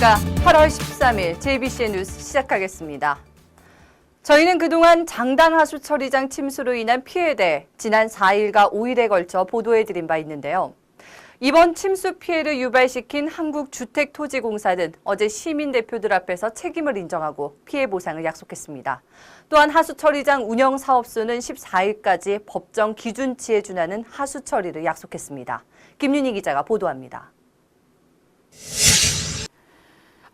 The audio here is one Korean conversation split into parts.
안녕하십니까. 8월 13일 JBC의 뉴스 시작하겠습니다. 저희는 그동안 장당 하수 처리장 침수로 인한 피해에 대해 지난 4일과 5일에 걸쳐 보도해드린 바 있는데요. 이번 침수 피해를 유발시킨 한국주택토지공사는 어제 시민대표들 앞에서 책임을 인정하고 피해 보상을 약속했습니다. 또한 하수처리장 운영 사업소는 14일까지 법정 기준치에 준하는 하수처리를 약속했습니다. 김윤희 기자가 보도합니다.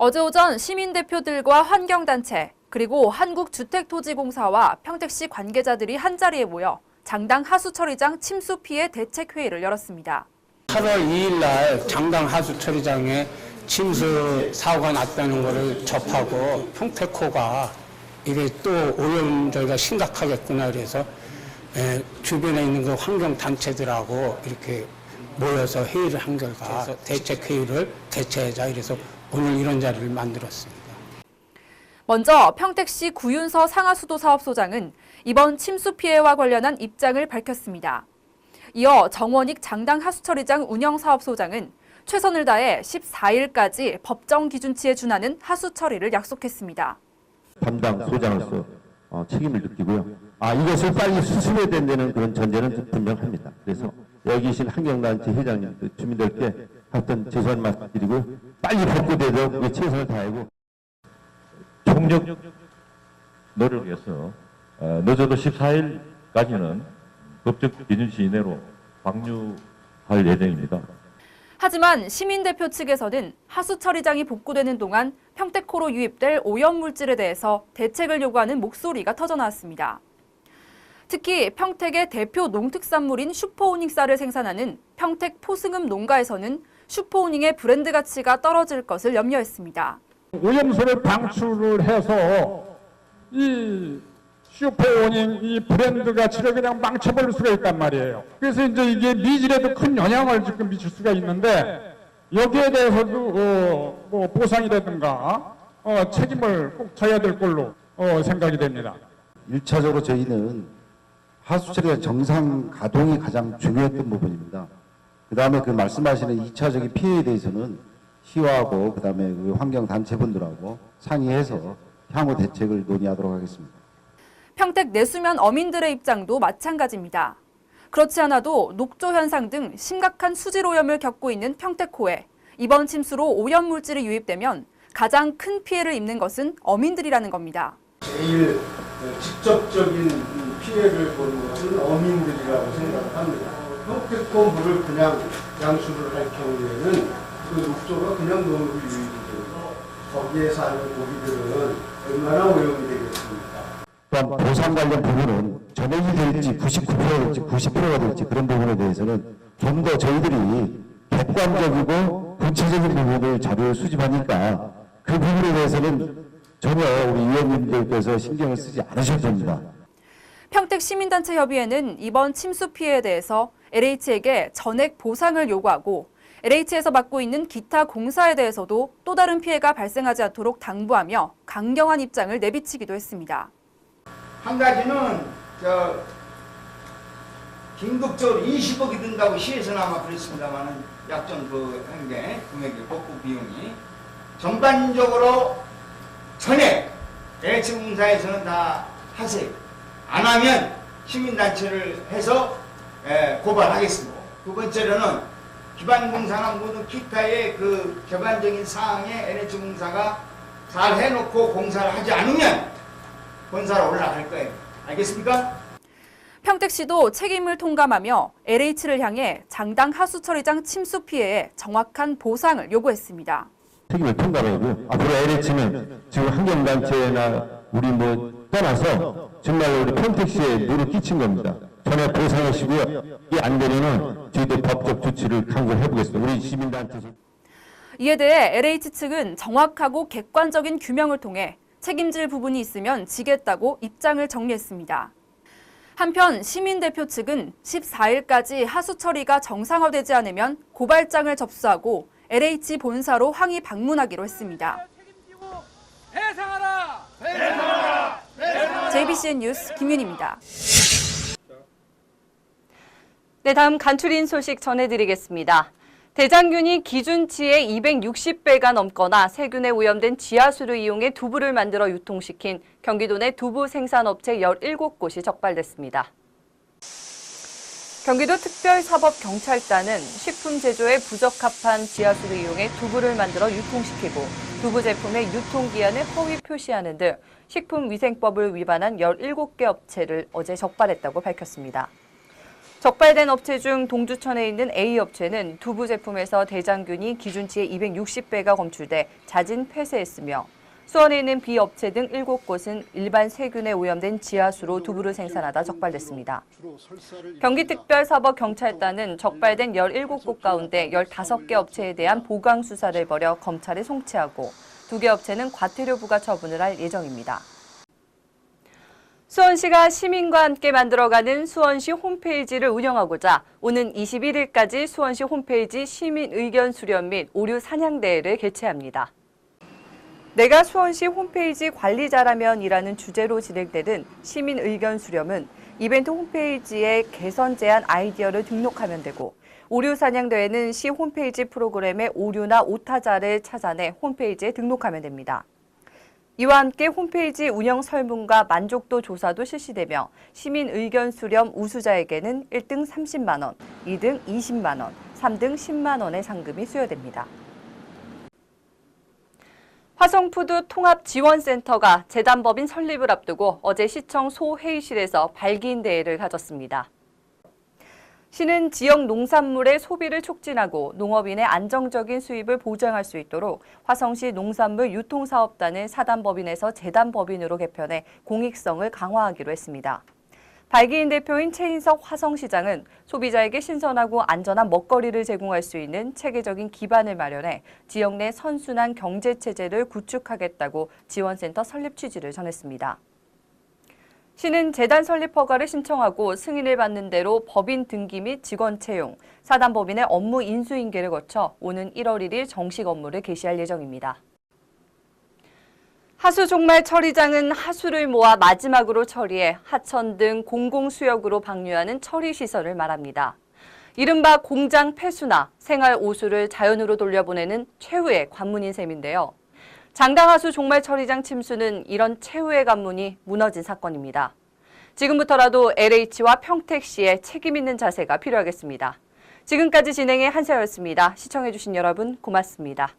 어제 오전 시민대표들과 환경단체 그리고 한국주택토지공사와 평택시 관계자들이 한자리에 모여 장당 하수처리장 침수 피해 대책회의를 열었습니다. 8월 2일 날 장당 하수처리장에 침수 사고가 났다는 것을 접하고 평택호가 이게 또 오염 저희가 심각하겠구나 그래서 주변에 있는 그 환경단체들하고 이렇게 모여서 회의를 한 결과 대책회의를 개최하자 이래서 오늘 이런 자리를 만들었습니다. 먼저 평택시 구윤서 상하수도 사업소장은 이번 침수 피해와 관련한 입장을 밝혔습니다. 이어 정원익 장당 하수처리장 운영사업소장은 최선을 다해 14일까지 법정 기준치에 준하는 하수 처리를 약속했습니다. 담당 소장으로서 책임을 느끼고요. 이것을 빨리 수습해야 된다는 그런 전제는 분명합니다. 그래서 여기 계신 환경단체 회장님, 주민들께 하여튼 죄송한 말씀 드리고 빨리 복구되도록 최선을 다하고 총력 노력을 위해서 늦어도 14일까지는 법적 기준시 이내로 방류할 예정입니다. 하지만 시민대표 측에서는 하수처리장이 복구되는 동안 평택호로 유입될 오염물질에 대해서 대책을 요구하는 목소리가 터져나왔습니다. 특히 평택의 대표 농특산물인 슈퍼오닝 쌀을 생산하는 평택 포승읍 농가에서는 슈퍼오닝의 브랜드 가치가 떨어질 것을 염려했습니다. 오염수를 방출을 해서 이 슈퍼오닝 이 브랜드 가치를 그냥 망쳐버릴 수가 있단 말이에요. 그래서 이제 이게 미질에도 큰 영향을 지금 미칠 수가 있는데 여기에 대해서도 뭐 보상이라든가 책임을 꼭 져야 될 걸로 생각이 됩니다. 1차적으로 저희는 하수처리가 정상 가동이 가장 중요했던 부분입니다. 그 다음에 그 말씀하시는 2차적인 피해에 대해서는 시와하고 그 다음에 그 환경단체분들하고 상의해서 향후 대책을 논의하도록 하겠습니다. 평택 내수면 어민들의 입장도 마찬가지입니다. 그렇지 않아도 녹조 현상 등 심각한 수질 오염을 겪고 있는 평택호에 이번 침수로 오염물질이 유입되면 가장 큰 피해를 입는 것은 어민들이라는 겁니다. 제일 직접적인 피해를 보는 것은 어민들이라고 생각합니다. 평택호 물을 그냥 양수를 할 경우에는 그 녹조가 그냥 너무 유입이 되고 거기에 사는 고기들은 얼마나 오염이 되겠습니까? 또한 보상 관련 부분은 전액이 될지 99%가 될지 90%가 될지 그런 부분에 대해서는 좀 더 저희들이 객관적이고 구체적인 부분을 자료를 수집하니까 그 부분에 대해서는 전혀 우리 위원님들께서 신경을 쓰지 않으실 겁니다. 평택시민단체협의회는 이번 침수 피해에 대해서 LH에게 전액 보상을 요구하고 LH에서 맡고 있는 기타 공사에 대해서도 또 다른 피해가 발생하지 않도록 당부하며 강경한 입장을 내비치기도 했습니다. 한 가지는 긴급적으로 20억이 든다고 시에서는 아마 그랬습니다만은 약정 그 현재 금액의 복구 비용이 전반적으로 전액 LH공사에서는 다 하세요. 안 하면 시민단체를 해서 고발하겠습니다. 두 번째로는 기반공사나 모든 기타의 그 객관적인 사항에 LH공사가 잘 해놓고 공사를 하지 않으면 본사로 올라갈 거예요. 알겠습니까? 평택시도 책임을 통감하며 LH를 향해 장당 하수처리장 침수 피해에 정확한 보상을 요구했습니다. 책임을 통감하고요. 앞으로 LH는 지금 환경단체나 우리 떠나서 정말 우리 평택시에 누를 끼친 겁니다. 전에 보상하시고요. 이게 안 되면은 저희들 법적 조치를 강구해 보겠습니다. 우리 시민단체. 이에 대해 LH 측은 정확하고 객관적인 규명을 통해 책임질 부분이 있으면 지겠다고 입장을 정리했습니다. 한편 시민대표 측은 14일까지 하수 처리가 정상화되지 않으면 고발장을 접수하고 LH 본사로 항의 방문하기로 했습니다. 해상하라! 해상하라! 해상하라! JBCN 뉴스 김윤희입니다. 네, 다음 간추린 소식 전해드리겠습니다. 대장균이 기준치의 260배가 넘거나 세균에 오염된 지하수를 이용해 두부를 만들어 유통시킨 경기도 내 두부 생산업체 17곳이 적발됐습니다. 경기도 특별사법경찰단은 식품 제조에 부적합한 지하수를 이용해 두부를 만들어 유통시키고 두부 제품의 유통기한을 허위 표시하는 등 식품위생법을 위반한 17개 업체를 어제 적발했다고 밝혔습니다. 적발된 업체 중 동주천에 있는 A업체는 두부 제품에서 대장균이 기준치의 260배가 검출돼 자진 폐쇄했으며 수원에 있는 B업체 등 7곳은 일반 세균에 오염된 지하수로 두부를 생산하다 적발됐습니다. 경기특별사법경찰단은 적발된 17곳 가운데 15개 업체에 대한 보강 수사를 벌여 검찰에 송치하고 2개 업체는 과태료 부과 처분을 할 예정입니다. 수원시가 시민과 함께 만들어가는 수원시 홈페이지를 운영하고자 오는 21일까지 수원시 홈페이지 시민 의견 수렴 및 오류 사냥대회를 개최합니다. 내가 수원시 홈페이지 관리자라면이라는 주제로 진행되는 시민 의견 수렴은 이벤트 홈페이지에 개선 제안 아이디어를 등록하면 되고 오류 사냥대회는 시 홈페이지 프로그램의 오류나 오타자를 찾아내 홈페이지에 등록하면 됩니다. 이와 함께 홈페이지 운영 설문과 만족도 조사도 실시되며 시민 의견 수렴 우수자에게는 1등 30만 원, 2등 20만 원, 3등 10만 원의 상금이 수여됩니다. 화성푸드 통합지원센터가 재단법인 설립을 앞두고 어제 시청 소회의실에서 발기인 대회를 가졌습니다. 시는 지역 농산물의 소비를 촉진하고 농업인의 안정적인 수입을 보장할 수 있도록 화성시 농산물 유통사업단을 사단법인에서 재단법인으로 개편해 공익성을 강화하기로 했습니다. 발기인 대표인 최인석 화성시장은 소비자에게 신선하고 안전한 먹거리를 제공할 수 있는 체계적인 기반을 마련해 지역 내 선순환 경제체제를 구축하겠다고 지원센터 설립 취지를 전했습니다. 시는 재단 설립 허가를 신청하고 승인을 받는 대로 법인 등기 및 직원 채용, 사단법인의 업무 인수인계를 거쳐 오는 1월 1일 정식 업무를 개시할 예정입니다. 하수 종말 처리장은 하수를 모아 마지막으로 처리해 하천 등 공공수역으로 방류하는 처리시설을 말합니다. 이른바 공장 폐수나 생활 오수를 자연으로 돌려보내는 최후의 관문인 셈인데요. 장강하수 종말 처리장 침수는 이런 최후의 관문이 무너진 사건입니다. 지금부터라도 LH와 평택시의 책임 있는 자세가 필요하겠습니다. 지금까지 진행의 한세였습니다. 시청해주신 여러분 고맙습니다.